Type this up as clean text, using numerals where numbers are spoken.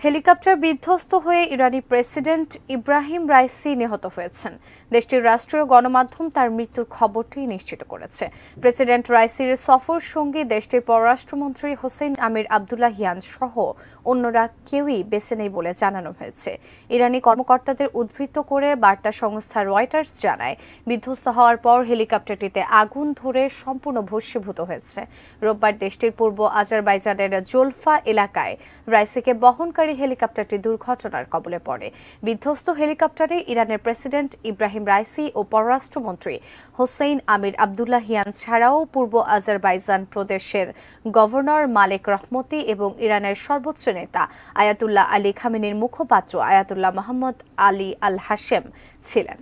Helicopter বিধ্বস্ত হয়ে ইরানি president Ebrahim Raisi নিহত হয়েছেন। দেশটির রাষ্ট্রীয় গণমাধ্যম তার মৃত্যুর খবরটি নিশ্চিত করেছে। প্রেসিডেন্ট রাইসির সফর সঙ্গী দেশটির পররাষ্ট্রমন্ত্রী হোসেইন আমির আবদুল্লাহিয়ান সহ অন্যরা কেউই বেঁচে নেই বলে জানানো হয়েছে। ইরানি কর্মকর্তাদের উদ্ধৃত করে বার্তা সংস্থা রয়টার্স জানায়, বিধ্বস্ত হওয়ার পর হেলিকপ্টারটিতে আগুন ধরে সম্পূর্ণ ভস্মীভূত হয়েছে। রোববার দেশটির পূর্ব আজারবাইজানের জোলফা এলাকায় রাইসিকে বহনকারী হেলিকপ্টারটি দুর্ঘটনার কবলে পড়ে। বিধ্বস্ত হেলিকপ্টারে ইরানের প্রেসিডেন্ট ইব্রাহিম রাইসি ও পররাষ্ট্রমন্ত্রী হোসেইন আমির আবদুল্লাহিয়ান ছাড়াও পূর্ব আজারবাইজান প্রদেশের গভর্নর মালেক রহমতি এবং ইরানের সর্বোচ্চ নেতা আয়াতুল্লাহ আলী খামেনির মুখপাত্র আয়াতুল্লাহ মোহাম্মদ আলী আল হাশেম ছিলেন।